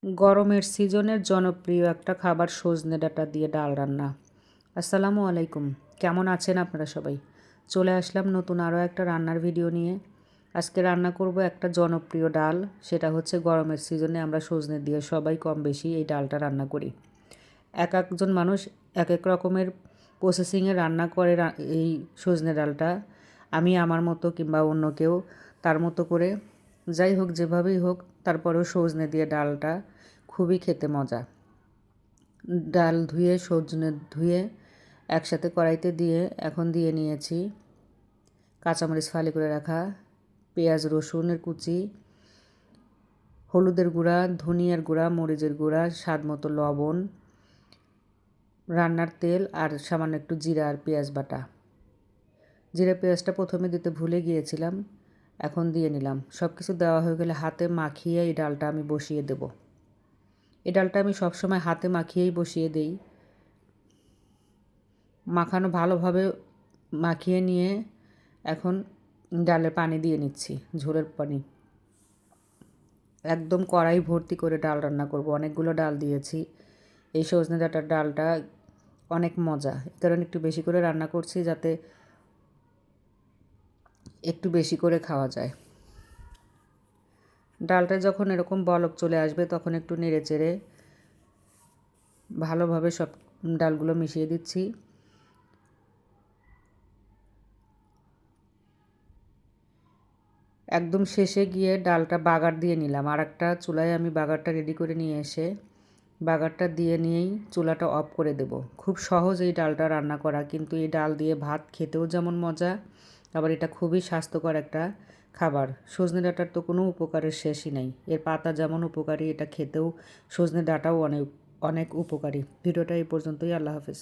গরমের সিজনের জনপ্রিয় একটা খাবার সজনে ডাঁটা দিয়ে ডাল রান্না। আসসালামু আলাইকুম, কেমন আছেন আপনারা সবাই? চলে আসলাম নতুন আরও একটা রান্নার ভিডিও নিয়ে। আজকে রান্না করব একটা জনপ্রিয় ডাল, সেটা হচ্ছে গরমের সিজনে আমরা সজনে দিয়ে সবাই কম বেশি এই ডালটা রান্না করি। এক একজন মানুষ এক এক রকমের প্রসেসিংয়ে রান্না করে এই সজনে ডালটা। আমি আমার মতো কিংবা অন্য কেউ তার মতো করে, যাই হোক যেভাবেই হোক, তারপরেও সজনে দিয়ে ডালটা খুবই খেতে মজা। ডাল ধুয়ে সজনে ধুয়ে একসাথে কড়াইতে দিয়ে এখন দিয়ে নিয়েছি কাঁচামরিচ ফালি করে রাখা, পেঁয়াজ রসুনের কুচি, হলুদের গুঁড়া, ধনিয়ার গুঁড়া, মরিচের গুঁড়া, স্বাদ মতো লবণ, রান্নার তেল আর সামান্য একটু জিরা আর পেঁয়াজ বাটা। জিরা পেঁয়াজটা প্রথমে দিতে ভুলে গিয়েছিলাম, এখন দিয়ে নিলাম। সব কিছু দেওয়া হয়ে গেলে হাতে মাখিয়ে এই ডালটা আমি বসিয়ে দেব। এই ডালটা আমি সবসময় হাতে মাখিয়েই বসিয়ে দেই। মাখানো ভালোভাবে মাখিয়ে নিয়ে এখন ডালের পানি দিয়ে নিচ্ছি, ঝোলের পানি। একদম কড়াই ভর্তি করে ডাল রান্না করব, অনেকগুলো ডাল দিয়েছি। এই সজনে ডাঁটার ডালটা অনেক মজা, এই কারণে একটু বেশি করে রান্না করছি যাতে একটু বেশি করে খাওয়া যায়। ডালটা যখন এরকম বলক চলে আসবে তখন একটু নেড়ে চেড়ে ভালোভাবে সব ডালগুলো মিশিয়ে দিচ্ছি। একদম শেষে গিয়ে ডালটা বাগার দিয়ে নিলাম। আর একটা চুলায় আমি বাগারটা রেডি করে নিয়ে এসে বাগারটা দিয়ে নিয়েই চুলাটা অফ করে দেব। খুব সহজ এই ডালটা রান্না করা, কিন্তু এই ডাল দিয়ে ভাত খেতেও যেমন মজা, আবার এটা খুবই স্বাস্থ্যকর একটা খাবার। সজনে ডাঁটার তো কোনো উপকারের শেষই নাই। এর পাতা যেমন উপকারী, এটা খেতেও সজনে ডাঁটাও অনেক অনেক উপকারী। ভিডিওটা এই পর্যন্তই। আল্লাহ হাফেজ।